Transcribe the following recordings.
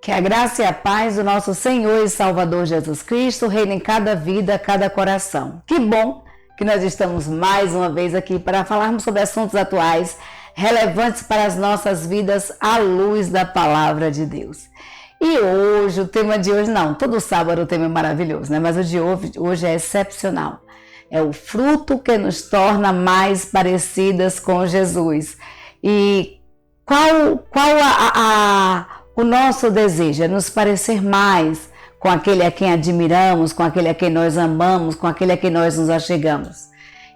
Que a graça e a paz do nosso Senhor e Salvador Jesus Cristo reine em cada vida, cada coração. Que bom que nós estamos mais uma vez aqui para falarmos sobre assuntos atuais, relevantes para as nossas vidas à luz da Palavra de Deus. E hoje, o tema de hoje, não, todo sábado o tema é maravilhoso, né? Mas o de hoje é excepcional. É o fruto que nos torna mais parecidas com Jesus. E qual o nosso desejo? É nos parecer mais com aquele a quem admiramos, com aquele a quem nós amamos, com aquele a quem nós nos achegamos.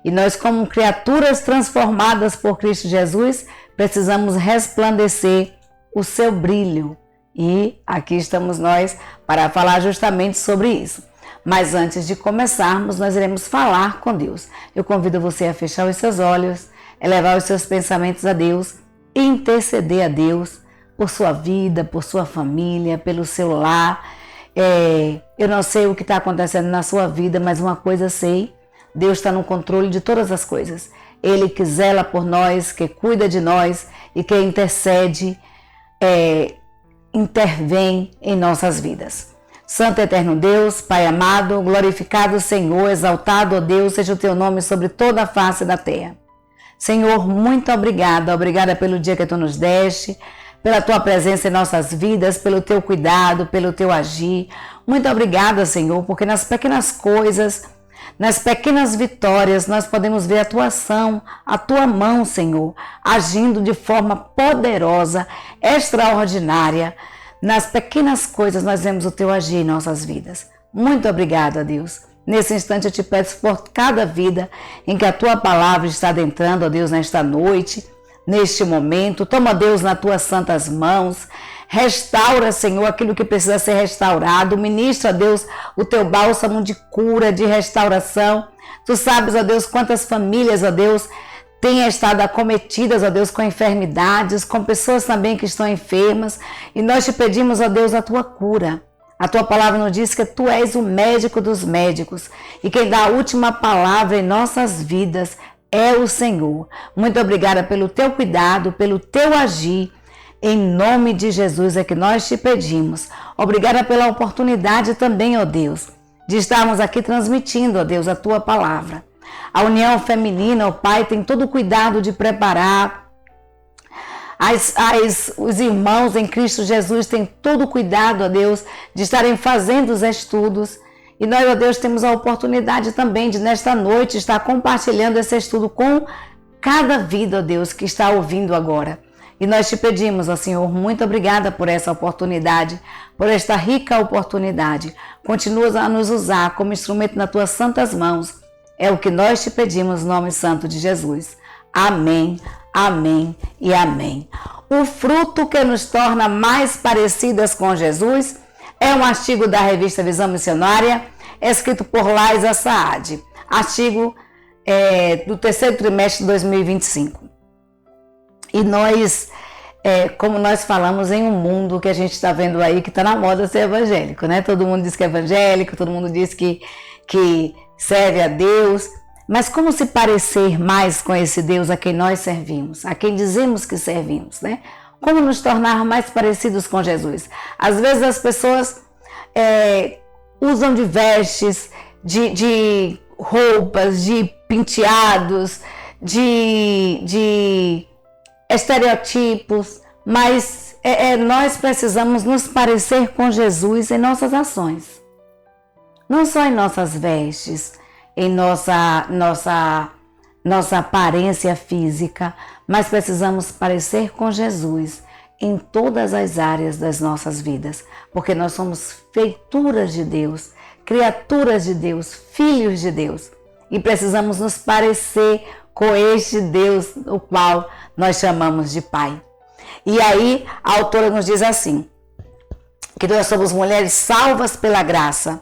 E nós, como criaturas transformadas por Cristo Jesus, precisamos resplandecer o seu brilho. E aqui estamos nós para falar justamente sobre isso. Mas antes de começarmos, nós iremos falar com Deus. Eu convido você a fechar os seus olhos, elevar os seus pensamentos a Deus e interceder a Deus por sua vida, por sua família, pelo seu lar. Eu não sei o que está acontecendo na sua vida, mas uma coisa sei: Deus está no controle de todas as coisas. Ele que zela por nós, que cuida de nós e que intercede, intervém em nossas vidas. Santo e eterno Deus, Pai amado, glorificado Senhor, exaltado, ó Deus, seja o teu nome sobre toda a face da terra. Senhor, muito obrigada pelo dia que tu nos deste, pela tua presença em nossas vidas, pelo teu cuidado, pelo teu agir. Muito obrigada, Senhor, porque nas pequenas coisas, nas pequenas vitórias, nós podemos ver a tua ação, a tua mão, Senhor, agindo de forma poderosa, extraordinária. Nas pequenas coisas nós vemos o teu agir em nossas vidas. Muito obrigada, Deus. Nesse instante eu te peço por cada vida em que a tua palavra está adentrando, ó Deus, nesta noite, neste momento. Toma, Deus, nas tuas santas mãos. Restaura, Senhor, aquilo que precisa ser restaurado. Ministra, Deus, o teu bálsamo de cura, de restauração. Tu sabes, ó Deus, quantas famílias, ó Deus, têm estado acometidas, ó Deus, com enfermidades, com pessoas também que estão enfermas. E nós te pedimos, ó Deus, a tua cura. A tua palavra nos diz que tu és o médico dos médicos. E quem dá a última palavra em nossas vidas é o Senhor. Muito obrigada pelo teu cuidado, pelo teu agir. Em nome de Jesus é que nós te pedimos. Obrigada pela oportunidade também, ó Deus, de estarmos aqui transmitindo, ó Deus, a tua palavra. A união feminina, ó Pai, tem todo o cuidado de preparar. Os irmãos em Cristo Jesus têm todo o cuidado, ó Deus, de estarem fazendo os estudos. E nós, ó Deus, temos a oportunidade também de, nesta noite, estar compartilhando esse estudo com cada vida, ó Deus, que está ouvindo agora. E nós te pedimos, ó Senhor, muito obrigada por essa oportunidade, por esta rica oportunidade. Continua a nos usar como instrumento nas tuas santas mãos. É o que nós te pedimos no nome santo de Jesus. Amém, amém e amém. O fruto que nos torna mais parecidas com Jesus é um artigo da revista Visão Missionária, escrito por Laisa Saad. Artigo do terceiro trimestre de 2025. E nós, como nós falamos em um mundo que a gente está vendo aí, que está na moda ser evangélico, né? Todo mundo diz que é evangélico, todo mundo diz que serve a Deus. Mas como se parecer mais com esse Deus a quem nós servimos, a quem dizemos que servimos, né? Como nos tornar mais parecidos com Jesus? Às vezes as pessoas usam de vestes, de roupas, de penteados, de estereotipos, mas nós precisamos nos parecer com Jesus em nossas ações. Não só em nossas vestes, em nossa aparência física, mas precisamos parecer com Jesus em todas as áreas das nossas vidas, porque nós somos feituras de Deus, criaturas de Deus, filhos de Deus, e precisamos nos parecer com este Deus, o qual nós chamamos de Pai. E aí a autora nos diz assim, que nós somos mulheres salvas pela graça,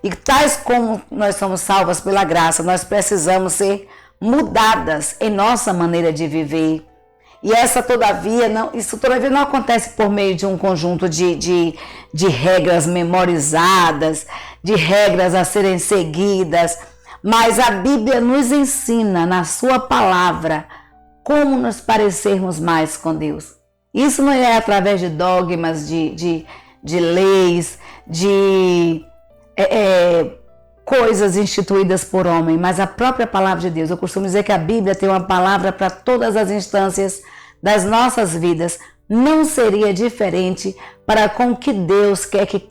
e tais como nós somos salvas pela graça, nós precisamos ser mudadas em nossa maneira de viver. E isso todavia não acontece por meio de um conjunto de regras memorizadas, de regras a serem seguidas, mas a Bíblia nos ensina na sua palavra como nos parecermos mais com Deus. Isso não é através de dogmas, de de leis, de coisas instituídas por homem, mas a própria palavra de Deus. Eu costumo dizer que a Bíblia tem uma palavra para todas as instâncias das nossas vidas. Não seria diferente para com o que Deus quer que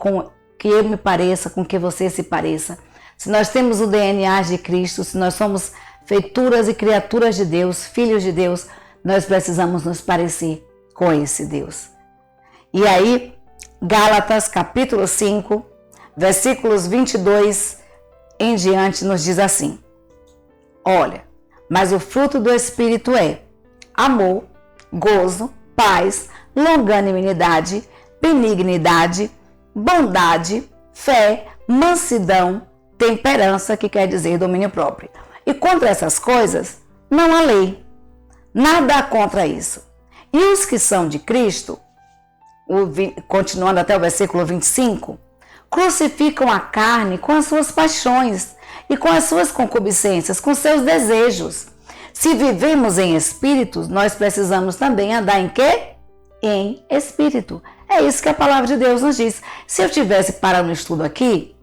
eu me pareça, com que você se pareça. Se nós temos o DNA de Cristo, se nós somos feituras e criaturas de Deus, filhos de Deus, nós precisamos nos parecer com esse Deus. E aí, Gálatas capítulo 5, versículos 22 em diante nos diz assim: olha, mas o fruto do Espírito é amor, gozo, paz, longanimidade, benignidade, bondade, fé, mansidão, temperança, que quer dizer domínio próprio. E contra essas coisas não há lei. Nada há contra isso. E os que são de Cristo, continuando até o versículo 25, crucificam a carne com as suas paixões e com as suas concupiscências, com seus desejos. Se vivemos em espírito, nós precisamos também andar em quê? Em espírito. É isso que a palavra de Deus nos diz. Se eu tivesse parado no estudo aqui,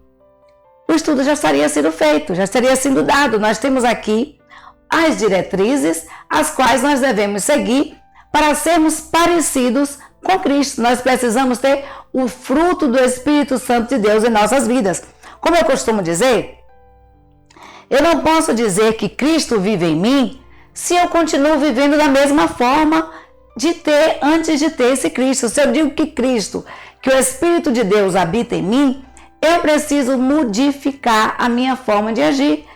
o estudo já estaria sendo feito, já estaria sendo dado. Nós temos aqui as diretrizes, as quais nós devemos seguir para sermos parecidos com Cristo. Nós precisamos ter o fruto do Espírito Santo de Deus em nossas vidas. Como eu costumo dizer, eu não posso dizer que Cristo vive em mim se eu continuo vivendo da mesma forma antes de ter esse Cristo. Se eu digo que Cristo, que o Espírito de Deus habita em mim, eu preciso modificar a minha forma de agir.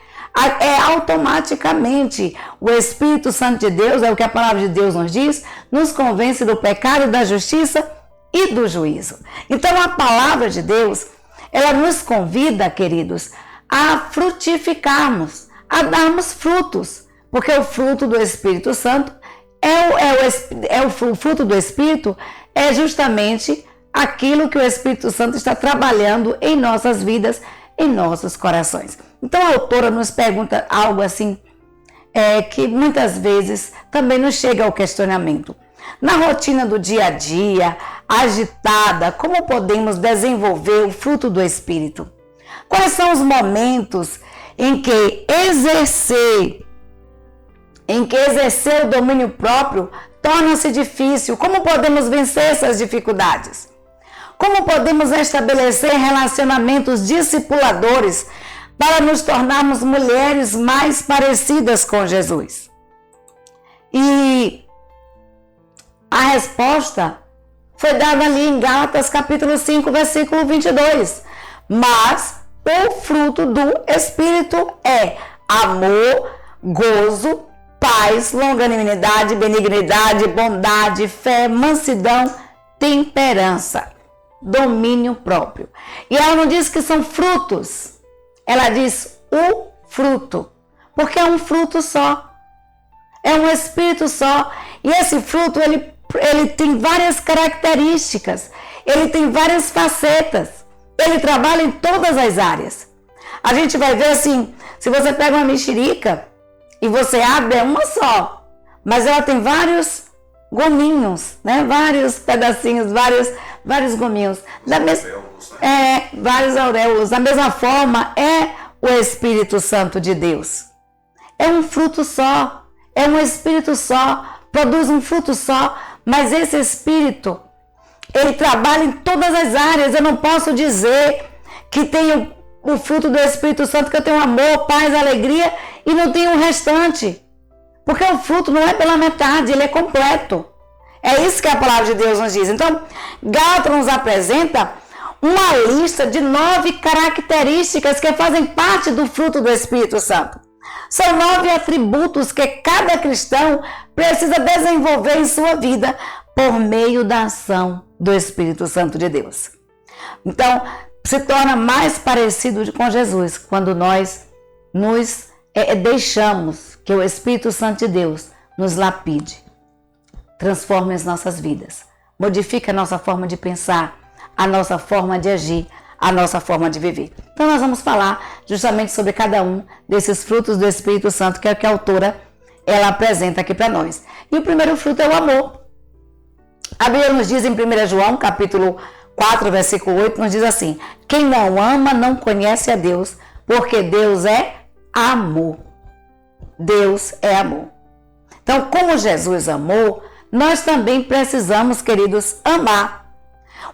Automaticamente o Espírito Santo de Deus, é o que a palavra de Deus nos diz, nos convence do pecado, da justiça e do juízo. Então a palavra de Deus, ela nos convida, queridos, a frutificarmos, a darmos frutos, porque o fruto do Espírito Santo o fruto do Espírito é justamente aquilo que o Espírito Santo está trabalhando em nossas vidas, em nossos corações. Então a autora nos pergunta algo assim, que muitas vezes também nos chega ao questionamento. Na rotina do dia a dia, agitada, como podemos desenvolver o fruto do Espírito? Quais são os momentos em que exercer o domínio próprio torna-se difícil? Como podemos vencer essas dificuldades? Como podemos estabelecer relacionamentos discipuladores para nos tornarmos mulheres mais parecidas com Jesus? E a resposta foi dada ali em Gálatas capítulo 5, versículo 22. Mas o fruto do Espírito é amor, gozo, paz, longanimidade, benignidade, bondade, fé, mansidão, temperança, domínio próprio. E ela não diz que são frutos, ela diz o fruto, porque é um fruto só, é um espírito só. E esse fruto, ele tem várias características, ele tem várias facetas, ele trabalha em todas as áreas. A gente vai ver assim, se você pega uma mexerica e você abre, é uma só, mas ela tem vários gominhos, né? Vários pedacinhos, vários gominhos. Vários auréolos. Da mesma forma, é o Espírito Santo de Deus. É um fruto só, é um Espírito só, produz um fruto só, mas esse Espírito, ele trabalha em todas as áreas. Eu não posso dizer que tenho o fruto do Espírito Santo, que eu tenho amor, paz, alegria e não tenho o restante. Porque o fruto não é pela metade, ele é completo. É isso que a palavra de Deus nos diz. Então, Gálatas nos apresenta uma lista de 9 características que fazem parte do fruto do Espírito Santo. São 9 atributos que cada cristão precisa desenvolver em sua vida por meio da ação do Espírito Santo de Deus. Então, se torna mais parecido com Jesus quando nós nos deixamos que o Espírito Santo de Deus nos lapide, transforme as nossas vidas, modifique a nossa forma de pensar, a nossa forma de agir, a nossa forma de viver. Então nós vamos falar justamente sobre cada um desses frutos do Espírito Santo, que é o que a autora ela apresenta aqui para nós. E o primeiro fruto é o amor. A Bíblia nos diz em 1 João, capítulo 4, versículo 8, nos diz assim: quem não ama não conhece a Deus, porque Deus é amor. Deus é amor. Então, como Jesus amou, nós também precisamos, queridos, amar.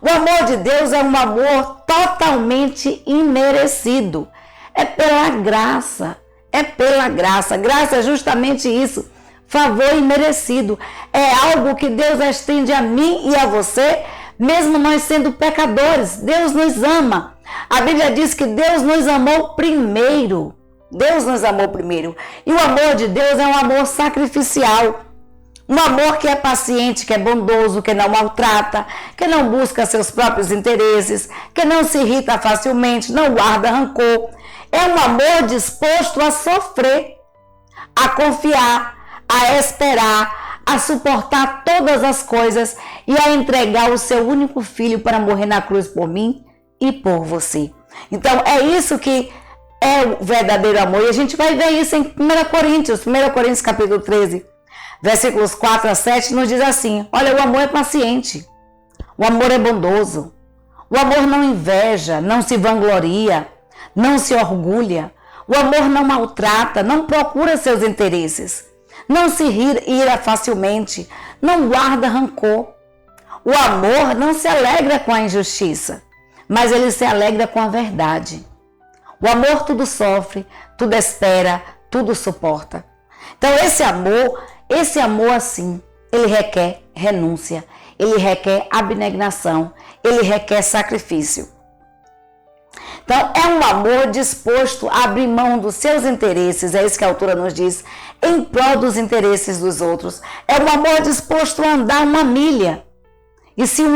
O amor de Deus é um amor totalmente imerecido. É pela graça. É pela graça. Graça é justamente isso. Favor imerecido. É algo que Deus estende a mim e a você, mesmo nós sendo pecadores. Deus nos ama. A Bíblia diz que Deus nos amou primeiro. Deus nos amou primeiro. E o amor de Deus é um amor sacrificial. Um amor que é paciente, que é bondoso, que não maltrata, que não busca seus próprios interesses, que não se irrita facilmente, não guarda rancor. É um amor disposto a sofrer, a confiar, a esperar, a suportar todas as coisas e a entregar o seu único filho para morrer na cruz por mim e por você. Então é isso que é o verdadeiro amor. E a gente vai ver isso em 1 Coríntios capítulo 13, versículos 4 a 7, nos diz assim: olha, o amor é paciente, o amor é bondoso, o amor não inveja, não se vangloria, não se orgulha, o amor não maltrata, não procura seus interesses, não se ira facilmente, não guarda rancor. O amor não se alegra com a injustiça, mas ele se alegra com a verdade. O amor tudo sofre, tudo espera, tudo suporta. Então esse amor assim, ele requer renúncia, ele requer abnegação, ele requer sacrifício. Então é um amor disposto a abrir mão dos seus interesses, é isso que a autora nos diz, em prol dos interesses dos outros. É um amor disposto a andar uma milha. E se o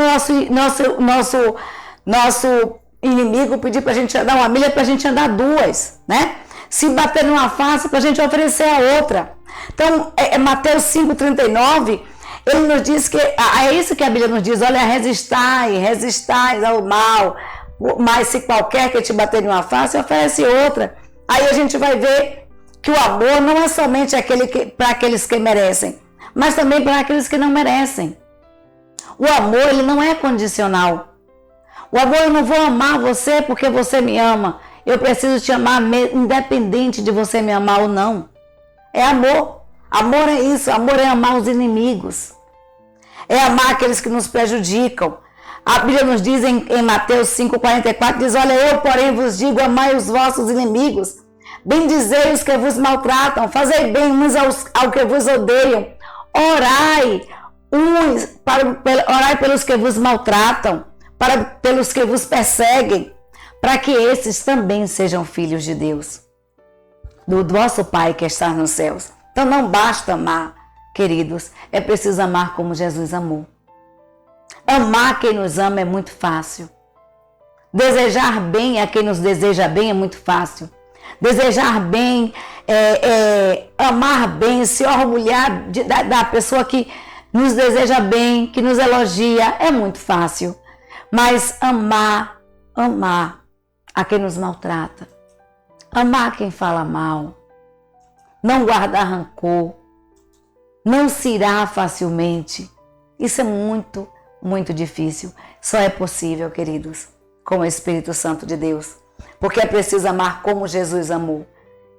nosso inimigo pedir para a gente andar uma milha, para a gente andar duas, né? Se bater numa face, para a gente oferecer a outra. Então, Mateus 5,39, ele nos diz que, é isso que a Bíblia nos diz: olha, resistai ao mal, mas se qualquer que te bater numa face, oferece outra. Aí a gente vai ver que o amor não é somente para aqueles que merecem, mas também para aqueles que não merecem. O amor, ele não é condicional. O amor, eu não vou amar você porque você me ama. Eu preciso te amar independente de você me amar ou não. É amor. Amor é isso. Amor é amar os inimigos. É amar aqueles que nos prejudicam. A Bíblia nos diz em Mateus 5,44, diz: olha, eu porém vos digo, amai os vossos inimigos. Bendizei os que vos maltratam. Fazei bem uns ao que vos odeiam. Orai pelos que vos maltratam, pelos que vos perseguem, para que esses também sejam filhos de Deus, do vosso Pai que está nos céus. Então não basta amar, queridos, é preciso amar como Jesus amou. Amar quem nos ama é muito fácil. Desejar bem a quem nos deseja bem é muito fácil. Desejar bem, amar bem, se orgulhar da pessoa que nos deseja bem, que nos elogia, é muito fácil. Mas amar a quem nos maltrata, amar quem fala mal, não guardar rancor, não se irar facilmente, isso é muito, muito difícil. Só é possível, queridos, com o Espírito Santo de Deus, porque é preciso amar como Jesus amou.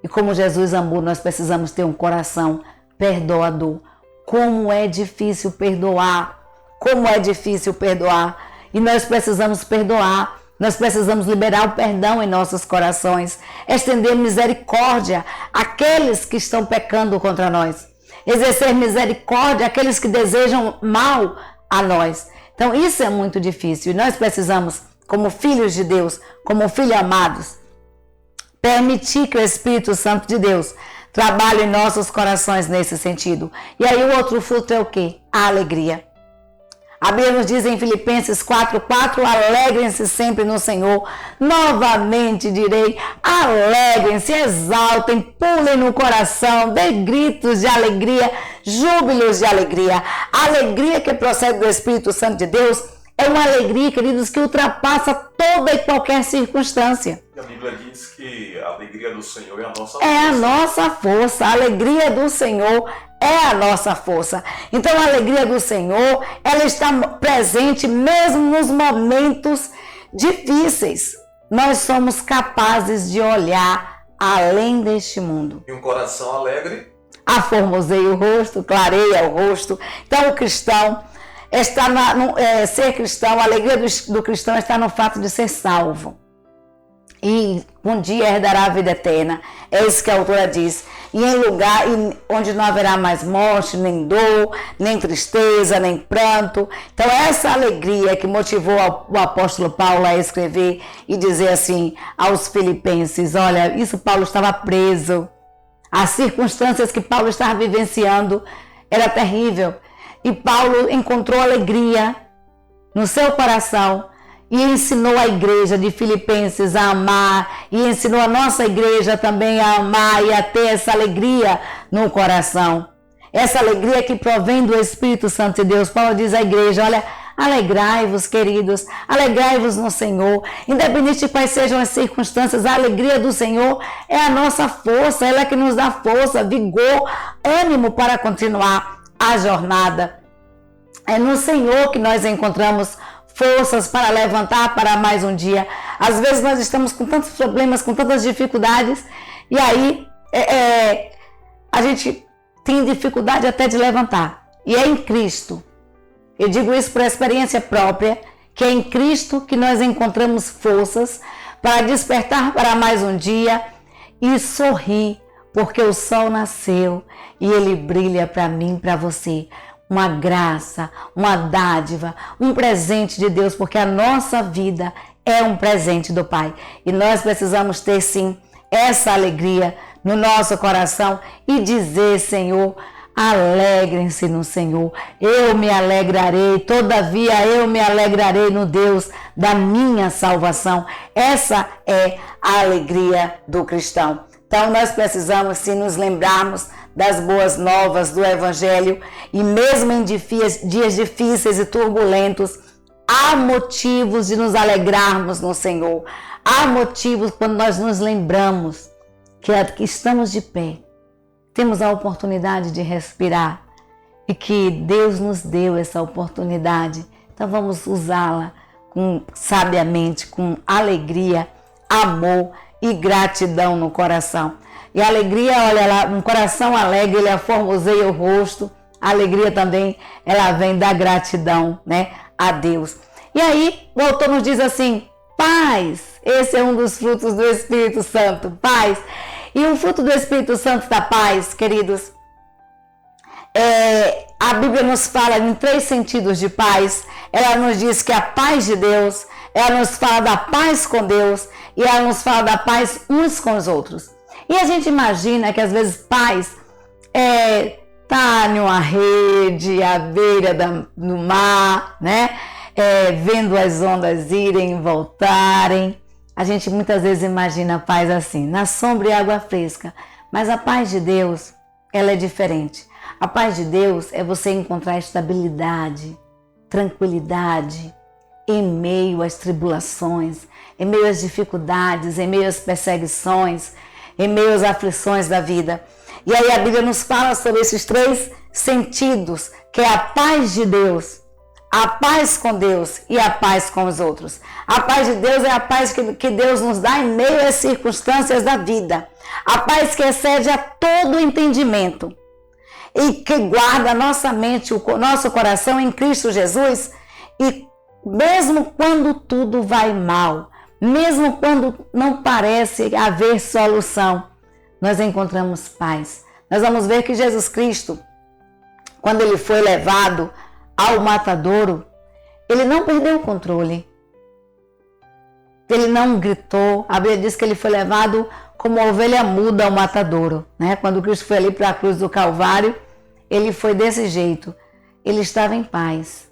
E como Jesus amou, nós precisamos ter um coração perdoador. Como é difícil perdoar, como é difícil perdoar. E nós precisamos perdoar, nós precisamos liberar o perdão em nossos corações, estender misericórdia àqueles que estão pecando contra nós, exercer misericórdia àqueles que desejam mal a nós. Então isso é muito difícil e nós precisamos, como filhos de Deus, como filhos amados, permitir que o Espírito Santo de Deus trabalhe em nossos corações nesse sentido. E aí o outro fruto é o quê? A alegria. A Bíblia nos diz em Filipenses 4:4, alegrem-se sempre no Senhor. Novamente direi, alegrem-se, exaltem, pulem no coração, dê gritos de alegria, júbilos de alegria. A alegria que procede do Espírito Santo de Deus É uma alegria, queridos, que ultrapassa toda e qualquer circunstância. E a Bíblia diz que a alegria do Senhor é a nossa força. É a nossa força. A alegria do Senhor é a nossa força. Então a alegria do Senhor, ela está presente mesmo nos momentos difíceis. Nós somos capazes de olhar além deste mundo. E um coração alegre aformoseia o rosto, clareia o rosto. Então o cristão está ser cristão, a alegria do cristão está no fato de ser salvo. E um dia herdará a vida eterna. É isso que a autora diz. E em lugar onde não haverá mais morte, nem dor, nem tristeza, nem pranto. Então essa alegria que motivou o apóstolo Paulo a escrever e dizer assim aos filipenses, olha, isso Paulo estava preso. As circunstâncias que Paulo estava vivenciando era terrível. E Paulo encontrou alegria no seu coração e ensinou a igreja de Filipenses a amar e ensinou a nossa igreja também a amar e a ter essa alegria no coração. Essa alegria que provém do Espírito Santo de Deus. Paulo diz à igreja, olha, alegrai-vos, queridos, alegrai-vos no Senhor. Independente de quais sejam as circunstâncias, a alegria do Senhor é a nossa força, ela é que nos dá força, vigor, ânimo para continuar a jornada. É no Senhor que nós encontramos forças para levantar para mais um dia. Às vezes nós estamos com tantos problemas, com tantas dificuldades, e aí a gente tem dificuldade até de levantar. E é em Cristo. Eu digo isso por experiência própria, que é em Cristo que nós encontramos forças para despertar para mais um dia e sorrir, porque o sol nasceu e ele brilha para mim, para você. Uma graça, uma dádiva, um presente de Deus, porque a nossa vida é um presente do Pai. E nós precisamos ter sim essa alegria no nosso coração e dizer, Senhor, alegrem-se no Senhor, eu me alegrarei, todavia eu me alegrarei no Deus da minha salvação. Essa é a alegria do cristão. Então nós precisamos sim nos lembrarmos das boas novas do Evangelho e mesmo em dias difíceis e turbulentos, há motivos de nos alegrarmos no Senhor. Há motivos quando nós nos lembramos que estamos de pé. Temos a oportunidade de respirar e que Deus nos deu essa oportunidade. Então vamos usá-la sabiamente, com alegria, amor e gratidão no coração. E a alegria, olha lá, um coração alegre, ele aformoseia o rosto. A alegria também, ela vem da gratidão, né, a Deus. E aí o autor nos diz assim, paz. Esse é um dos frutos do Espírito Santo, paz. E o fruto do Espírito Santo da paz, queridos, a Bíblia nos fala em 3 sentidos de paz. Ela nos diz que a paz de Deus, ela nos fala da paz com Deus e ela nos fala da paz uns com os outros. E a gente imagina que às vezes paz tá numa rede, à beira do mar, né? Vendo as ondas irem e voltarem. A gente muitas vezes imagina a paz assim, na sombra e água fresca. Mas a paz de Deus, ela é diferente. A paz de Deus é você encontrar estabilidade, tranquilidade, em meio às tribulações, em meio às dificuldades, em meio às perseguições, em meio às aflições da vida. E aí a Bíblia nos fala sobre esses 3 sentidos, que é a paz de Deus, a paz com Deus e a paz com os outros. A paz de Deus é a paz que Deus nos dá em meio às circunstâncias da vida. A paz que excede a todo entendimento e que guarda a nossa mente, o nosso coração em Cristo Jesus. E mesmo quando tudo vai mal, mesmo quando não parece haver solução, nós encontramos paz. Nós vamos ver que Jesus Cristo, quando ele foi levado ao matadouro, ele não perdeu o controle. Ele não gritou. A Bíblia diz que ele foi levado como ovelha muda ao matadouro, né? Quando Cristo foi ali para a cruz do Calvário, ele foi desse jeito. Ele estava em paz.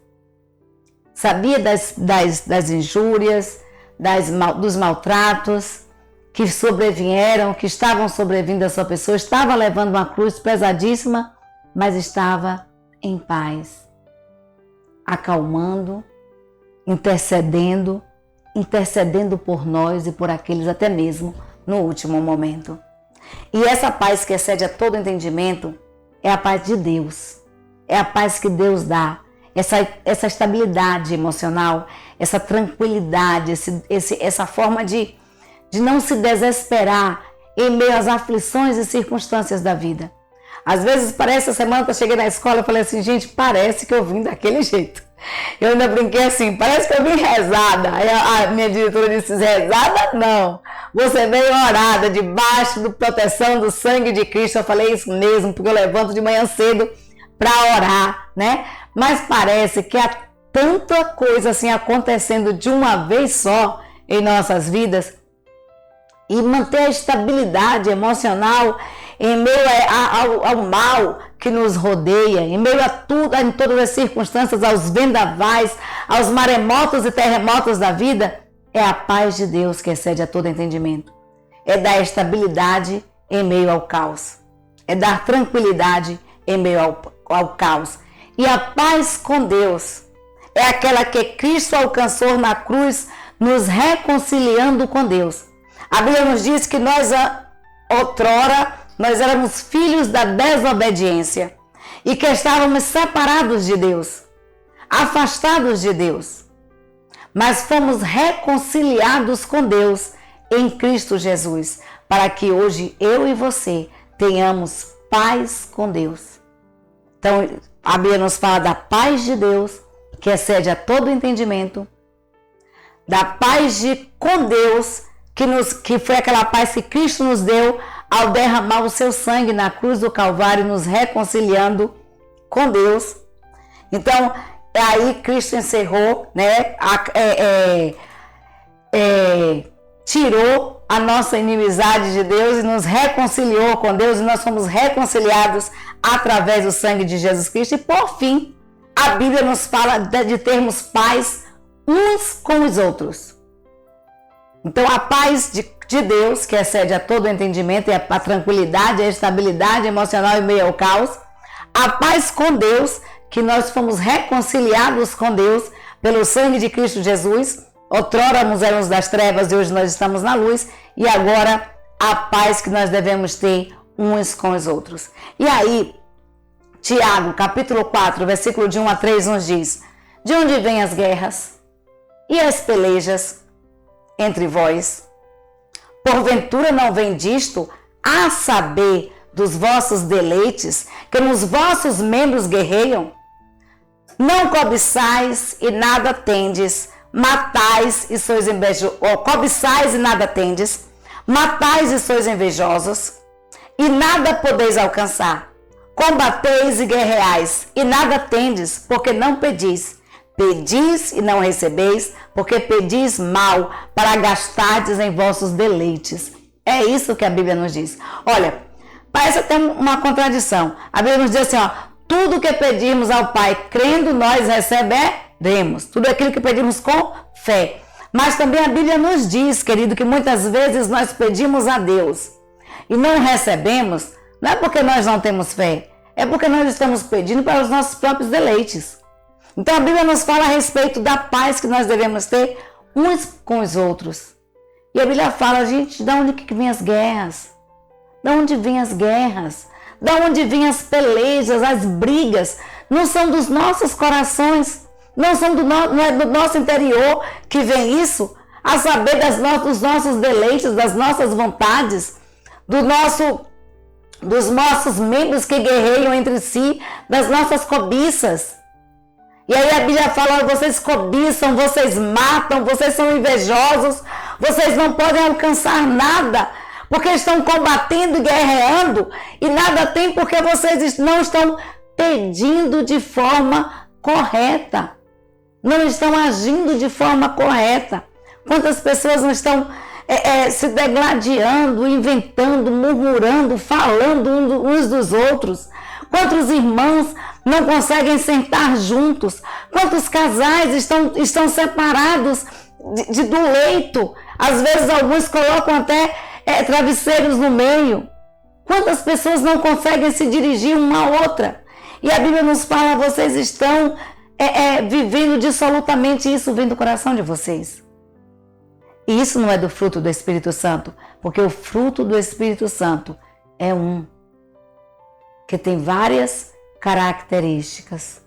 Sabia das injúrias, dos maltratos que sobrevieram, que estavam sobrevindo à sua pessoa. Estava levando uma cruz pesadíssima, mas estava em paz, acalmando intercedendo por nós e por aqueles até mesmo no último momento. E essa paz que excede a todo entendimento é a paz de Deus. É a paz que Deus dá. Essa estabilidade emocional, essa tranquilidade, essa forma de não se desesperar em meio às aflições e circunstâncias da vida. Às vezes parece, essa semana que eu cheguei na escola, eu falei assim, gente, parece que eu vim daquele jeito. Eu ainda brinquei assim, parece que eu vim rezada. Aí a minha diretora disse, rezada não. Você veio orada, debaixo da proteção do sangue de Cristo. Eu falei isso mesmo, porque eu levanto de manhã cedo para orar, né? Mas parece que há tanta coisa assim acontecendo de uma vez só em nossas vidas. E manter a estabilidade emocional em meio ao mal que nos rodeia, em meio a tudo, em todas as circunstâncias, aos vendavais, aos maremotos e terremotos da vida, é a paz de Deus que excede a todo entendimento. É dar estabilidade em meio ao caos. É dar tranquilidade em meio ao caos. E a paz com Deus é aquela que Cristo alcançou na cruz, nos reconciliando com Deus. A Bíblia nos diz que nós, outrora, nós éramos filhos da desobediência e que estávamos separados de Deus, afastados de Deus. Mas fomos reconciliados com Deus em Cristo Jesus, para que hoje eu e você tenhamos paz com Deus. Então, a Bíblia nos fala da paz de Deus, que excede a todo entendimento, da paz com Deus, que foi aquela paz que Cristo nos deu ao derramar o seu sangue na cruz do Calvário, nos reconciliando com Deus. Então, aí Cristo encerrou, né? Tirou a nossa inimizade de Deus e nos reconciliou com Deus, e nós fomos reconciliados através do sangue de Jesus Cristo. E por fim, a Bíblia nos fala de termos paz uns com os outros. Então, a paz de Deus, que excede a todo entendimento, e a tranquilidade, a estabilidade emocional em meio ao caos. A paz com Deus, que nós fomos reconciliados com Deus pelo sangue de Cristo Jesus. Outrora nós éramos das trevas e hoje nós estamos na luz. E agora, a paz que nós devemos ter uns com os outros. E aí, Tiago, capítulo 4, versículo de 1 a 3, nos diz: de onde vêm as guerras e as pelejas entre vós? Porventura não vem disto, a saber, dos vossos deleites, que nos vossos membros guerreiam? Não cobiçais e nada tendes, matais e sois invejosos. Cobiçais e nada tendes, matais e sois invejosos, e nada podeis alcançar. Combateis e guerreais, e nada tendes, porque não pedis. Pedis e não recebeis, porque pedis mal, para gastardes em vossos deleites. É isso que a Bíblia nos diz. Olha, parece até uma contradição. A Bíblia nos diz assim, ó, tudo que pedimos ao Pai, crendo nós receberemos. Tudo aquilo que pedimos com fé. Mas também a Bíblia nos diz, querido, que muitas vezes nós pedimos a Deus e não recebemos, não é porque nós não temos fé, é porque nós estamos pedindo para os nossos próprios deleites. Então a Bíblia nos fala a respeito da paz que nós devemos ter uns com os outros. E a Bíblia fala, gente, de onde que vêm as guerras? De onde vêm as guerras? De onde vêm as pelejas, as brigas? Não são dos nossos corações, não é do nosso interior que vem isso, a saber dos nossos deleites, das nossas vontades, dos nossos membros que guerreiam entre si, das nossas cobiças. E aí a Bíblia fala, vocês cobiçam, vocês matam, vocês são invejosos, vocês não podem alcançar nada, porque estão combatendo e guerreando, e nada tem porque vocês não estão pedindo de forma correta, não estão agindo de forma correta. Quantas pessoas não estão se degladiando, inventando, murmurando, falando uns dos outros? Quantos irmãos não conseguem sentar juntos? Quantos casais estão separados do leito? Às vezes alguns colocam até travesseiros no meio. Quantas pessoas não conseguem se dirigir uma a outra? E a Bíblia nos fala, vocês estão vivendo dissolutamente, isso vem do coração de vocês. E isso não é do fruto do Espírito Santo, porque o fruto do Espírito Santo é um, que tem várias características.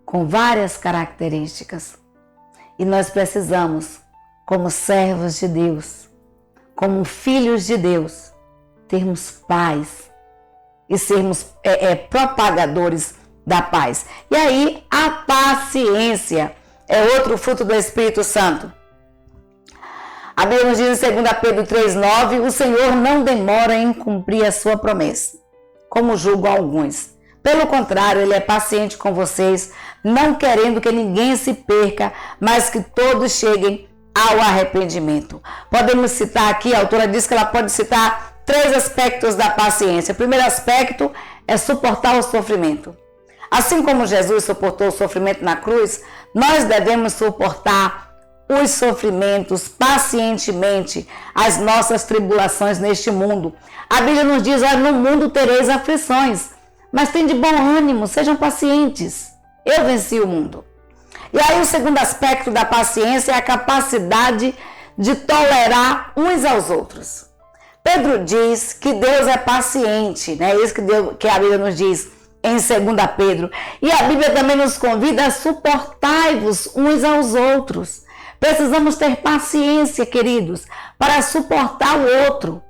Com várias características. E nós precisamos, como servos de Deus, como filhos de Deus, termos paz e sermos propagadores da paz. E aí, a paciência é outro fruto do Espírito Santo. A Bíblia nos diz em 2 Pedro 3,9, o Senhor não demora em cumprir a sua promessa, como julgam alguns. Pelo contrário, Ele é paciente com vocês, não querendo que ninguém se perca, mas que todos cheguem ao arrependimento. Podemos citar aqui, a autora diz que ela pode citar 3 aspectos da paciência. O primeiro aspecto é suportar o sofrimento. Assim como Jesus suportou o sofrimento na cruz, nós devemos suportar os sofrimentos pacientemente, as nossas tribulações neste mundo. A Bíblia nos diz, no mundo tereis aflições, mas tem de bom ânimo, sejam pacientes. Eu venci o mundo. E aí o segundo aspecto da paciência é a capacidade de tolerar uns aos outros. Pedro diz que Deus é paciente, né? Isso que a Bíblia nos diz em 2 Pedro. E a Bíblia também nos convida a suportai-vos uns aos outros. Precisamos ter paciência, queridos, para suportar o outro,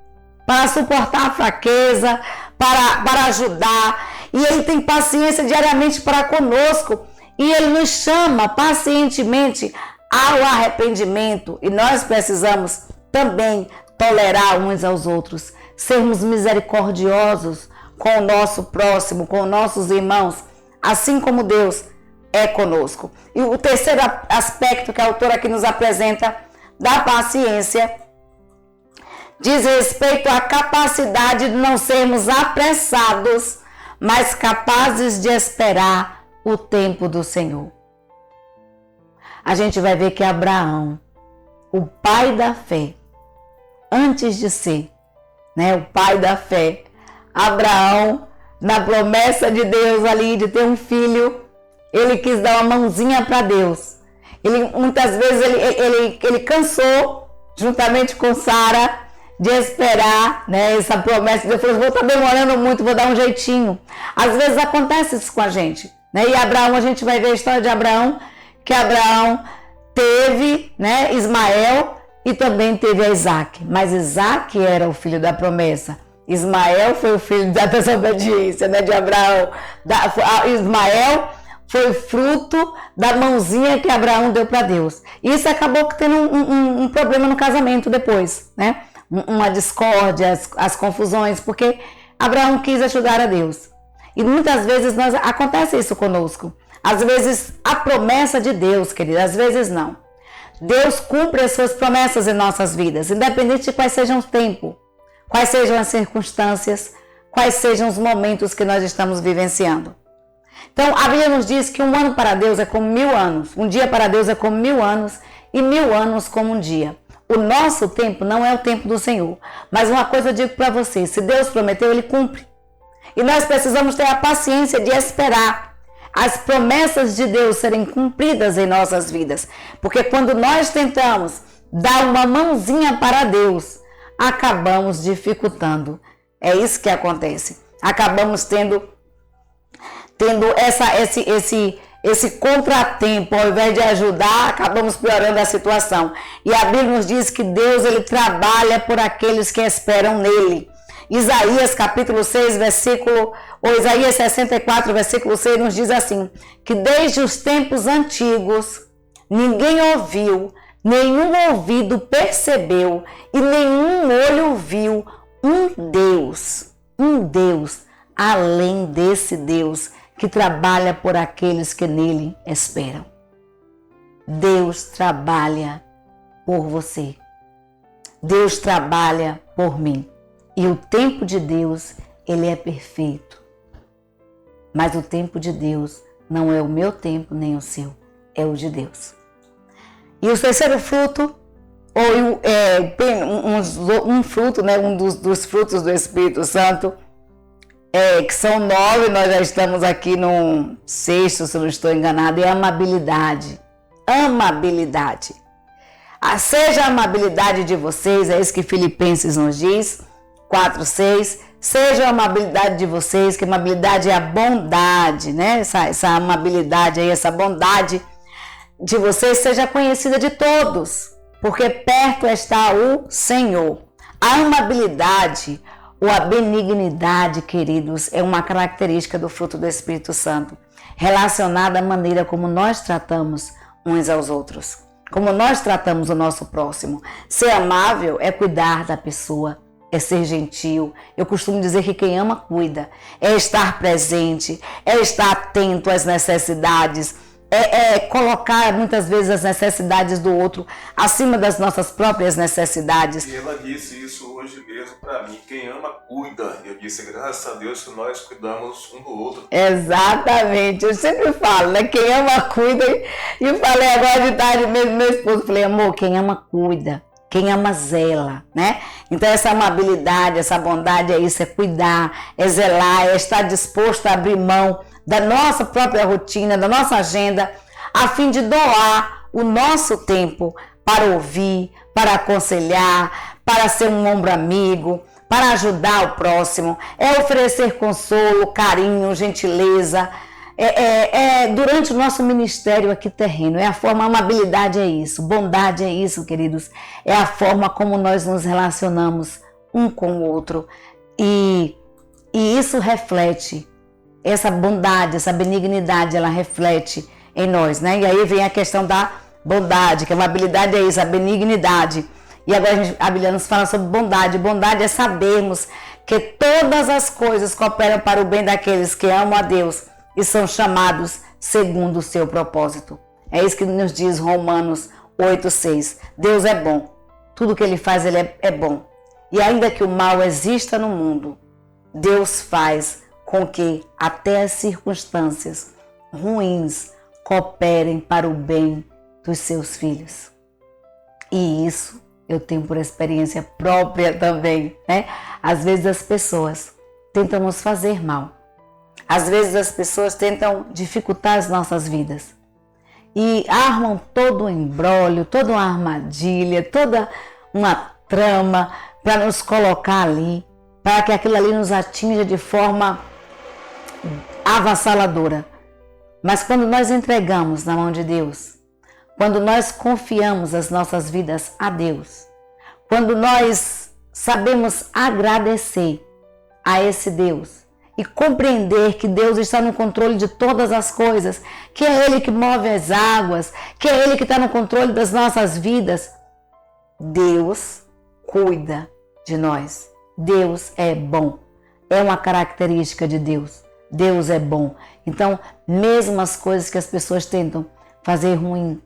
para suportar a fraqueza, para ajudar. E Ele tem paciência diariamente para conosco. E Ele nos chama pacientemente ao arrependimento. E nós precisamos também tolerar uns aos outros, sermos misericordiosos com o nosso próximo, com nossos irmãos, assim como Deus é conosco. E o terceiro aspecto que a autora aqui nos apresenta da paciência diz respeito à capacidade de não sermos apressados, mas capazes de esperar o tempo do Senhor. A gente vai ver que Abraão, o pai da fé, antes de ser, o pai da fé, Abraão, na promessa de Deus ali de ter um filho, ele quis dar uma mãozinha para Deus. Muitas vezes ele cansou, juntamente com Sara, de esperar, essa promessa. Deus falou, vou estar demorando muito, vou dar um jeitinho. Às vezes acontece isso com a gente. E Abraão, a gente vai ver a história de Abraão, que Abraão teve Ismael e também teve a Isaac. Mas Isaac era o filho da promessa. Ismael foi o filho da desobediência de Abraão. Ismael foi fruto da mãozinha que Abraão deu para Deus. E isso acabou tendo um problema no casamento depois, uma discórdia, as confusões, porque Abraão quis ajudar a Deus. E muitas vezes acontece isso conosco. Às vezes a promessa de Deus, querida, às vezes não. Deus cumpre as suas promessas em nossas vidas, independente de quais sejam o tempo, quais sejam as circunstâncias, quais sejam os momentos que nós estamos vivenciando. Então, a Bíblia nos diz que um ano para Deus é como 1000 anos, um dia para Deus é como 1000 anos e 1000 anos como um dia. O nosso tempo não é o tempo do Senhor, mas uma coisa eu digo para vocês, se Deus prometeu, Ele cumpre. E nós precisamos ter a paciência de esperar as promessas de Deus serem cumpridas em nossas vidas. Porque quando nós tentamos dar uma mãozinha para Deus, acabamos dificultando. É isso que acontece. Acabamos tendo esse contratempo. Ao invés de ajudar, acabamos piorando a situação. E a Bíblia nos diz que Deus ele trabalha por aqueles que esperam nele. Isaías capítulo 6, Isaías 64, versículo 6 nos diz assim, que desde os tempos antigos ninguém ouviu, nenhum ouvido percebeu e nenhum olho viu um Deus além desse Deus que trabalha por aqueles que nele esperam. Deus trabalha por você. Deus trabalha por mim. E o tempo de Deus, ele é perfeito. Mas o tempo de Deus não é o meu tempo nem o seu, é o de Deus. E o terceiro fruto, um fruto, um dos frutos do Espírito Santo, que são 9, nós já estamos aqui no 6º, se não estou enganado, é amabilidade. Amabilidade. Seja a amabilidade de vocês, é isso que Filipenses nos diz, 4:6. Seja a amabilidade de vocês, que amabilidade é a bondade, né? Essa amabilidade aí, essa bondade de vocês seja conhecida de todos, porque perto está o Senhor. A amabilidade ou a benignidade, queridos, é uma característica do fruto do Espírito Santo, relacionada à maneira como nós tratamos uns aos outros, como nós tratamos o nosso próximo. Ser amável é cuidar da pessoa, é ser gentil. Eu costumo dizer que quem ama, cuida. É estar presente, é estar atento às necessidades, é colocar muitas vezes as necessidades do outro acima das nossas próprias necessidades. E ela disse isso hoje mesmo para mim, quem ama, cuida. Eu disse, graças a Deus que nós cuidamos um do outro. Exatamente, eu sempre falo, né? Quem ama, cuida. E eu falei agora de tarde mesmo, meu esposo, falei, amor, quem ama, cuida. Quem ama, zela, né? Então essa amabilidade, essa bondade é isso, é cuidar, é zelar, é estar disposto a abrir mão da nossa própria rotina, da nossa agenda, a fim de doar o nosso tempo para ouvir, para aconselhar, para ser um ombro amigo, para ajudar o próximo, é oferecer consolo, carinho, gentileza, durante o nosso ministério aqui terreno, é a forma, a amabilidade é isso, bondade é isso, queridos, é a forma como nós nos relacionamos um com o outro, e isso reflete, essa bondade, essa benignidade, ela reflete em nós, né? E aí vem a questão da bondade, que a amabilidade é isso, a benignidade. E agora a Bíblia nos fala sobre bondade. Bondade é sabermos que todas as coisas cooperam para o bem daqueles que amam a Deus e são chamados segundo o seu propósito. É isso que nos diz Romanos 8:6. Deus é bom. Tudo que Ele faz, Ele é bom. E ainda que o mal exista no mundo, Deus faz com que até as circunstâncias ruins cooperem para o bem dos seus filhos. E isso eu tenho por experiência própria também, né? Às vezes as pessoas tentam nos fazer mal. Às vezes as pessoas tentam dificultar as nossas vidas. E armam todo um imbróglio, toda uma armadilha, toda uma trama para nos colocar ali, para que aquilo ali nos atinja de forma avassaladora. Mas quando nós entregamos na mão de Deus, quando nós confiamos as nossas vidas a Deus, quando nós sabemos agradecer a esse Deus e compreender que Deus está no controle de todas as coisas, que é Ele que move as águas, que é Ele que está no controle das nossas vidas, Deus cuida de nós. Deus é bom. É uma característica de Deus. Deus é bom. Então, mesmo as coisas que as pessoas tentam fazer ruim,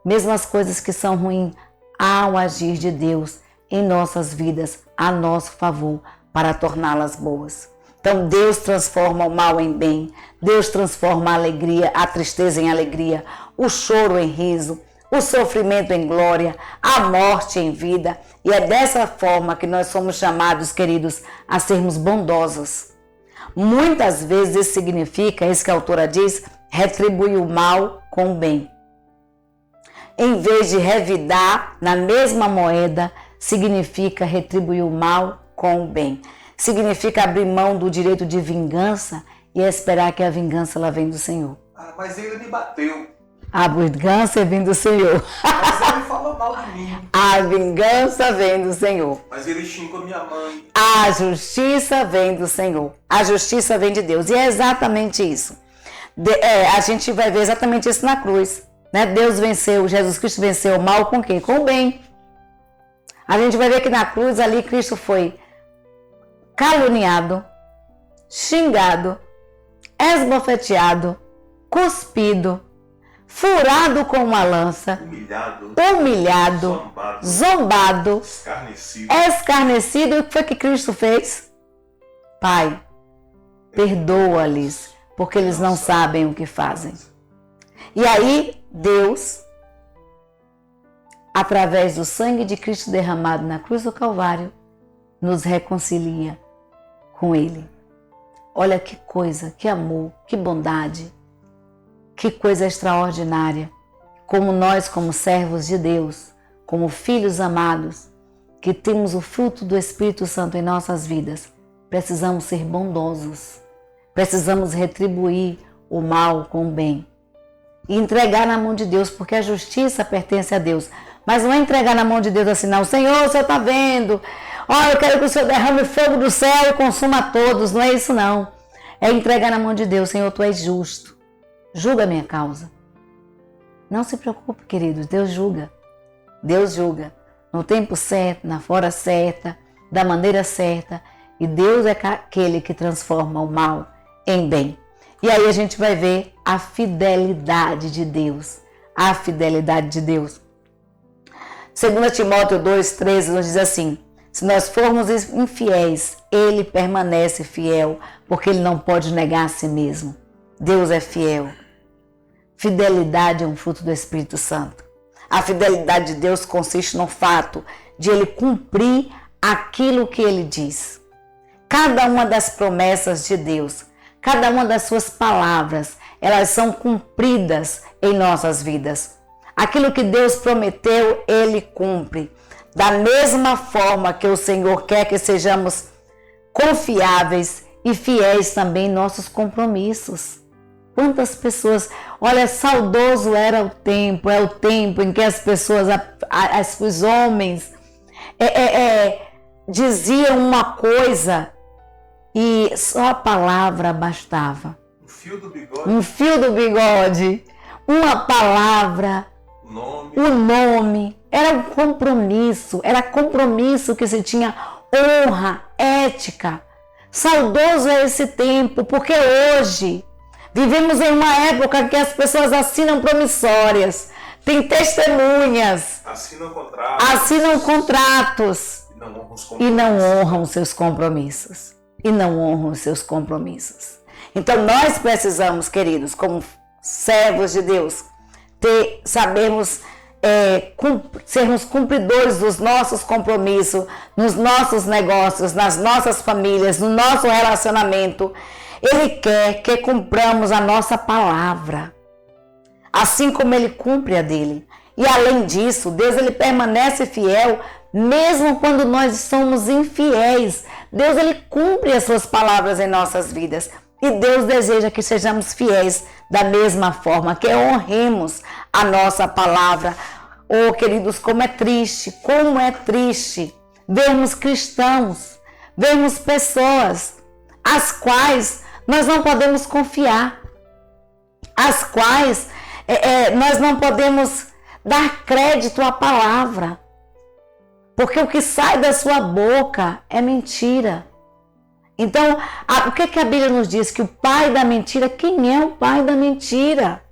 mesmo as coisas que são ruins, há o agir de Deus em nossas vidas a nosso favor para torná-las boas. Então, Deus transforma o mal em bem. Deus transforma a alegria, a tristeza em alegria, o choro em riso, o sofrimento em glória, a morte em vida. E é dessa forma que nós somos chamados, queridos, a sermos bondosos. Muitas vezes isso significa, isso que a autora diz, retribuir o mal com o bem. Em vez de revidar na mesma moeda, significa retribuir o mal com o bem. Significa abrir mão do direito de vingança e esperar que a vingança ela vem do Senhor. Mas ele me bateu. A vingança vem do Senhor. Mas ele falou mal de mim. A vingança vem do Senhor. Mas ele xingou minha mãe. A justiça vem do Senhor. A justiça vem de Deus. E é exatamente isso. A gente vai ver exatamente isso na cruz. Né? Deus venceu, Jesus Cristo venceu o mal com quem? Com o bem. A gente vai ver que na cruz ali Cristo foi caluniado, xingado, esbofeteado, cuspido, furado com uma lança, humilhado, zombado, escarnecido. E o que foi que Cristo fez? Pai, perdoa-lhes, porque eles não sabem o que fazem. E aí, Deus, através do sangue de Cristo derramado na cruz do Calvário, nos reconcilia com Ele. Olha que coisa, que amor, que bondade, que coisa extraordinária. Como nós, como servos de Deus, como filhos amados, que temos o fruto do Espírito Santo em nossas vidas, precisamos ser bondosos, precisamos retribuir o mal com o bem e entregar na mão de Deus, porque a justiça pertence a Deus. Mas não é entregar na mão de Deus assim, não. Senhor, o Senhor está vendo. Olha, eu quero que o Senhor derrame fogo do céu e consuma a todos. Não é isso, não. É entregar na mão de Deus. Senhor, Tu és justo. Julga a minha causa. Não se preocupe, queridos. Deus julga. Deus julga. No tempo certo, na hora certa, da maneira certa. E Deus é aquele que transforma o mal em bem. E aí a gente vai ver a fidelidade de Deus. A fidelidade de Deus. 2 Timóteo 2,13 nos diz assim: se nós formos infiéis, Ele permanece fiel, porque Ele não pode negar a si mesmo. Deus é fiel. Fidelidade é um fruto do Espírito Santo. A fidelidade de Deus consiste no fato de Ele cumprir aquilo que Ele diz. Cada uma das promessas de Deus, cada uma das suas palavras, elas são cumpridas em nossas vidas. Aquilo que Deus prometeu, Ele cumpre. Da mesma forma que o Senhor quer que sejamos confiáveis e fiéis também em nossos compromissos. Quantas pessoas, olha, saudoso era o tempo, é o tempo em que as pessoas, os homens, diziam uma coisa e só a palavra bastava. Um fio do bigode. Um fio do bigode, uma palavra. O nome, era um compromisso, era compromisso que se tinha, honra, ética. Saudoso é esse tempo, porque hoje vivemos em uma época que as pessoas assinam promissórias, têm testemunhas, assinam contratos e não honram seus compromissos. Então nós precisamos, queridos, como servos de Deus, sabermos sermos cumpridores dos nossos compromissos, nos nossos negócios, nas nossas famílias, no nosso relacionamento. Ele quer que cumpramos a nossa palavra, assim como Ele cumpre a dele. E além disso, Deus ele permanece fiel mesmo quando nós somos infiéis. Deus ele cumpre as suas palavras em nossas vidas. E Deus deseja que sejamos fiéis da mesma forma, que honremos a nossa palavra. Oh, queridos, como é triste vermos cristãos, vermos pessoas as quais nós não podemos confiar, as quais nós não podemos dar crédito à palavra, porque o que sai da sua boca é mentira. Então, o que a Bíblia nos diz? Que o pai da mentira, quem é o pai da mentira?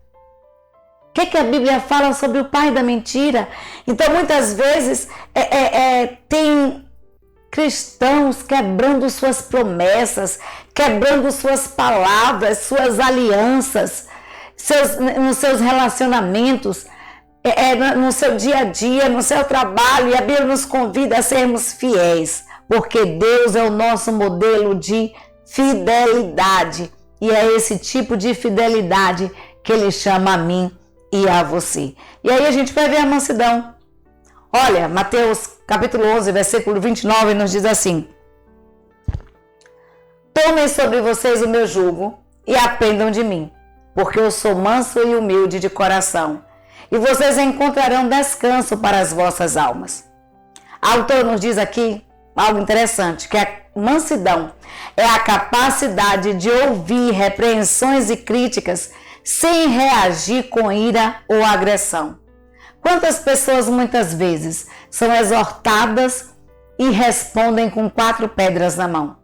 O que a Bíblia fala sobre o pai da mentira? Então, muitas vezes, tem cristãos quebrando suas promessas, quebrando suas palavras, suas alianças, nos seus relacionamentos, no seu dia a dia, no seu trabalho. E a Bíblia nos convida a sermos fiéis, porque Deus é o nosso modelo de fidelidade. E é esse tipo de fidelidade que Ele chama a mim e a você. E aí a gente vai ver a mansidão. Olha, Mateus capítulo 11, versículo 29 nos diz assim: tomem sobre vocês o meu jugo e aprendam de mim, porque eu sou manso e humilde de coração, e vocês encontrarão descanso para as vossas almas. A autora nos diz aqui algo interessante, que a mansidão é a capacidade de ouvir repreensões e críticas sem reagir com ira ou agressão. Quantas pessoas muitas vezes são exortadas e respondem com 4 pedras na mão?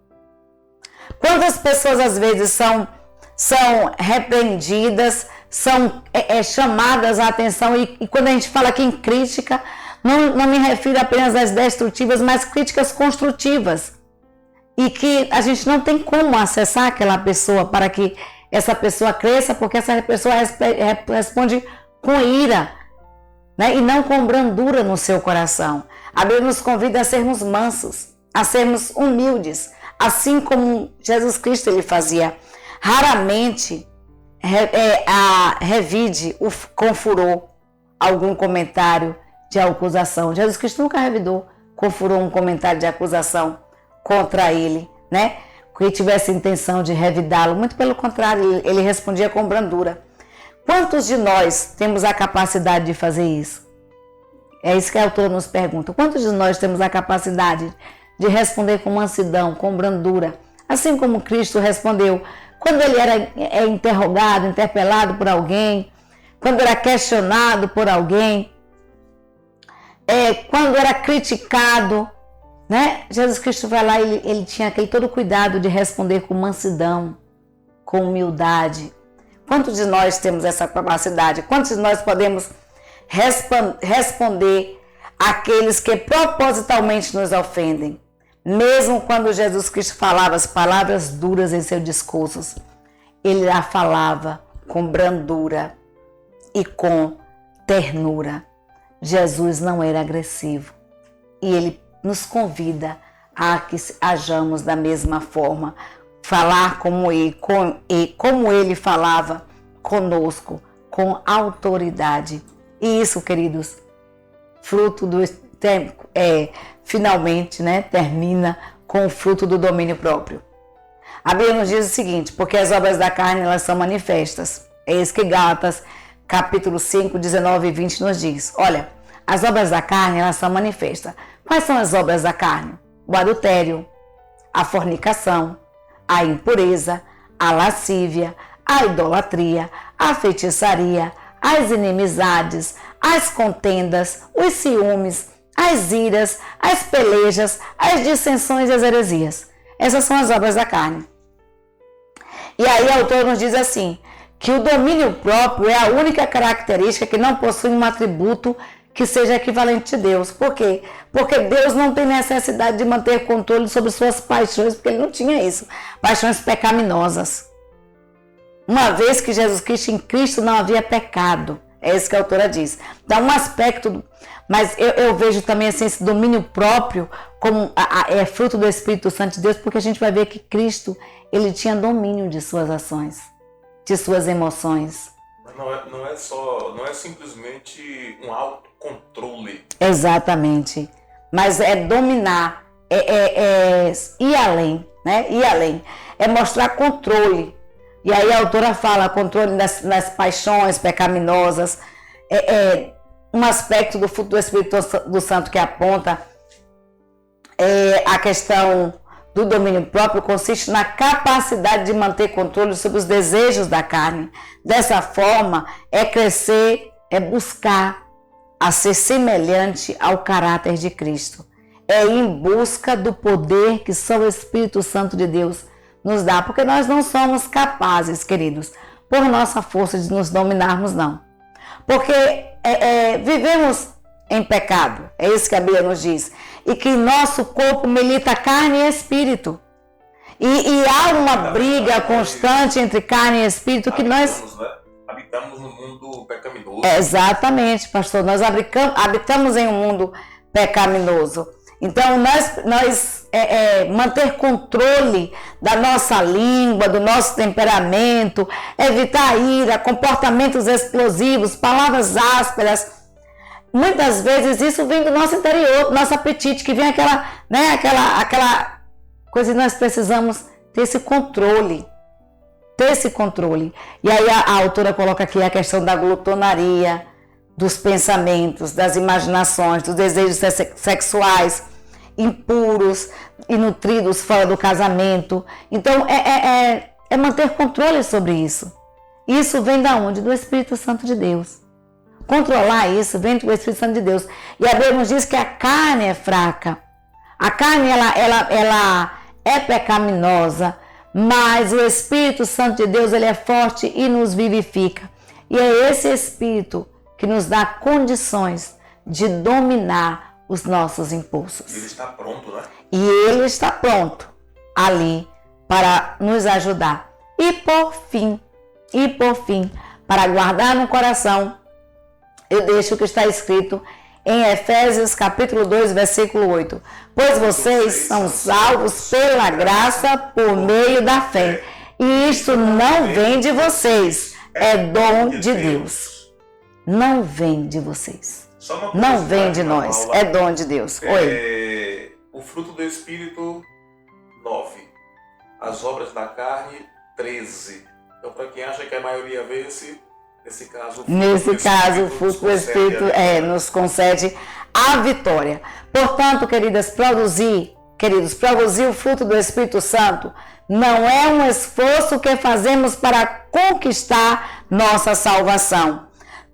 Quantas pessoas às vezes são repreendidas, são chamadas a atenção, e quando a gente fala aqui em crítica, não me refiro apenas às destrutivas, mas críticas construtivas. E que a gente não tem como acessar aquela pessoa para que essa pessoa cresça, porque essa pessoa responde com ira, né? E não com brandura no seu coração. A Bíblia nos convida a sermos mansos, a sermos humildes, assim como Jesus Cristo ele fazia. Raramente revide com furor algum comentário de acusação. Jesus Cristo nunca revidou com furor um comentário de acusação contra ele, né? Que tivesse intenção de revidá-lo. Muito pelo contrário, ele respondia com brandura. Quantos de nós temos a capacidade de fazer isso? É isso que a autora nos pergunta. Quantos de nós temos a capacidade de responder com mansidão, com brandura? Assim como Cristo respondeu quando ele era interrogado, interpelado por alguém, quando era questionado por alguém, quando era criticado, né? Jesus Cristo vai lá e ele tinha aquele todo cuidado de responder com mansidão, com humildade. Quantos de nós temos essa capacidade? Quantos de nós podemos responder àqueles que propositalmente nos ofendem? Mesmo quando Jesus Cristo falava as palavras duras em seus discursos, ele a falava com brandura e com ternura. Jesus não era agressivo e ele nos convida a que hajamos da mesma forma, falar como ele falava conosco, com autoridade. E isso, queridos, fruto do tempo, finalmente, né, termina com o fruto do domínio próprio. A Bíblia nos diz o seguinte: porque as obras da carne elas são manifestas. É isso que Gálatas capítulo 5, 19 e 20 nos diz. Olha, as obras da carne elas são manifestas. Quais são as obras da carne? O adultério, a fornicação, a impureza, a lascívia, a idolatria, a feitiçaria, as inimizades, as contendas, os ciúmes, as iras, as pelejas, as dissensões e as heresias. Essas são as obras da carne. E aí o autor nos diz assim, que o domínio próprio é a única característica que não possui um atributo que seja equivalente de Deus. Por quê? Porque Deus não tem necessidade de manter controle sobre suas paixões, porque ele não tinha isso. Paixões pecaminosas. Uma vez que Jesus Cristo, em Cristo não havia pecado. É isso que a autora diz. Então, um aspecto, mas eu vejo também assim, esse domínio próprio como é fruto do Espírito Santo de Deus, porque a gente vai ver que Cristo, ele tinha domínio de suas ações, de suas emoções. Não é simplesmente um autocontrole. Exatamente. Mas é dominar, ir além, né? Ir além. É mostrar controle. E aí a autora fala controle das paixões pecaminosas, um aspecto do fruto do Espírito do Santo que aponta a questão do domínio próprio consiste na capacidade de manter controle sobre os desejos da carne. Dessa forma, é crescer, é buscar a ser semelhante ao caráter de Cristo. É ir em busca do poder que só o Espírito Santo de Deus nos dá, porque nós não somos capazes, queridos, por nossa força de nos dominarmos, não. Porque vivemos em pecado, é isso que a Bíblia nos diz, e que nosso corpo milita carne e espírito. E há uma briga constante entre carne e espírito que nós... Habitamos no mundo pecaminoso. Exatamente, pastor, nós habitamos em um mundo pecaminoso. Então, nós manter controle da nossa língua, do nosso temperamento, evitar a ira, comportamentos explosivos, palavras ásperas. Muitas vezes isso vem do nosso interior, do nosso apetite, que vem aquela coisa que nós precisamos ter esse controle. E aí a autora coloca aqui a questão da glutonaria, dos pensamentos, das imaginações, dos desejos sexuais impuros e nutridos fora do casamento. Então, é manter controle sobre isso. Isso vem da onde? Do Espírito Santo de Deus. Controlar isso vem do Espírito Santo de Deus. E a Bíblia nos diz que a carne é fraca. A carne, ela é pecaminosa, mas o Espírito Santo de Deus, ele é forte e nos vivifica. E é esse Espírito que nos dá condições de dominar os nossos impulsos. Ele está pronto, né? E ele está pronto ali para nos ajudar. E por fim, para guardar no coração, eu deixo o que está escrito em Efésios capítulo 2, versículo 8. Pois vocês são salvos pela graça por meio da fé. E isto não vem de vocês, é dom de Deus. Não vem de vocês. Não vem de nós, é dom de Deus. Oi. O fruto do Espírito, 9. As obras da carne, 13. Então, para quem acha que a maioria vê nesse caso, o fruto do Espírito nos concede a vitória. Portanto, queridos, produzir o fruto do Espírito Santo não é um esforço que fazemos para conquistar nossa salvação,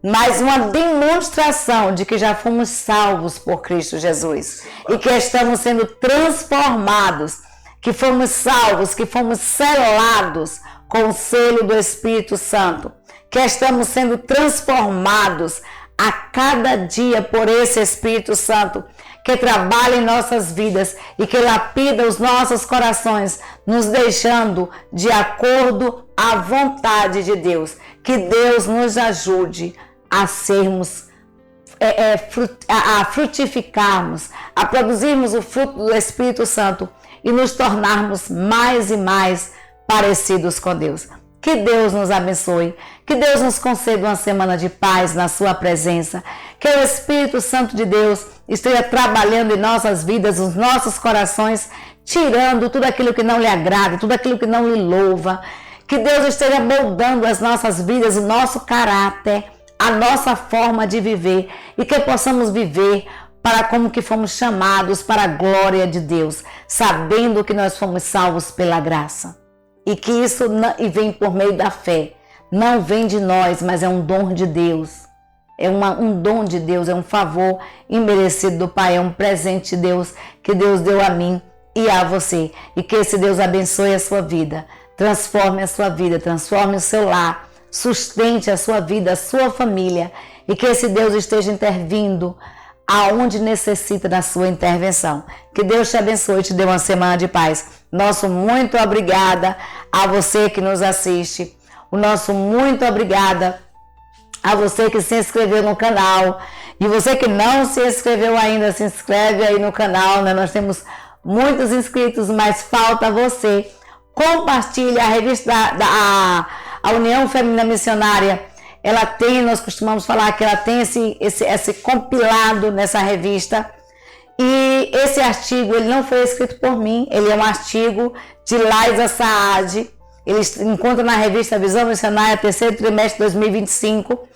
mas uma demonstração de que já fomos salvos por Cristo Jesus e que estamos sendo transformados, que fomos salvos, que fomos selados com o selo do Espírito Santo, que estamos sendo transformados a cada dia por esse Espírito Santo, que trabalha em nossas vidas e que lapida os nossos corações, nos deixando de acordo à vontade de Deus. Que Deus nos ajude a sermos, a frutificarmos, a produzirmos o fruto do Espírito Santo e nos tornarmos mais e mais parecidos com Deus. Que Deus nos abençoe, que Deus nos conceda uma semana de paz na sua presença, que o Espírito Santo de Deus esteja trabalhando em nossas vidas, nos nossos corações, tirando tudo aquilo que não lhe agrada, tudo aquilo que não lhe louva, que Deus esteja moldando as nossas vidas, o nosso caráter, a nossa forma de viver e que possamos viver para como que fomos chamados para a glória de Deus, sabendo que nós fomos salvos pela graça. E que isso vem por meio da fé. Não vem de nós, mas é um dom de Deus. É um dom de Deus, é um favor imerecido do Pai, é um presente de Deus que Deus deu a mim e a você. E que esse Deus abençoe a sua vida, transforme a sua vida, transforme o seu lar, sustente a sua vida, a sua família. E que esse Deus esteja intervindo aonde necessita da sua intervenção. Que Deus te abençoe e te dê uma semana de paz. Nosso muito obrigada a você que nos assiste. O nosso muito obrigada a você que se inscreveu no canal. E você que não se inscreveu ainda, se inscreve aí no canal, né? Nós temos muitos inscritos, mas falta você. Compartilhe a revista a União Feminina Missionária. Ela tem, nós costumamos falar que ela tem esse compilado nessa revista. E esse artigo, ele não foi escrito por mim, ele é um artigo de Laisa Saad. Ele encontra na revista Visão Missionária, terceiro trimestre de 2025,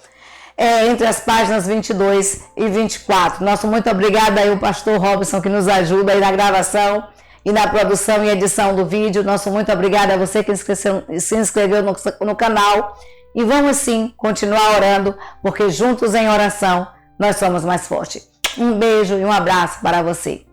entre as páginas 22 e 24. Nosso muito obrigado aí ao pastor Robson, que nos ajuda aí na gravação e na produção e edição do vídeo. Nosso muito obrigado a você que se inscreveu no canal. E vamos sim continuar orando, porque juntos em oração nós somos mais fortes. Um beijo e um abraço para você.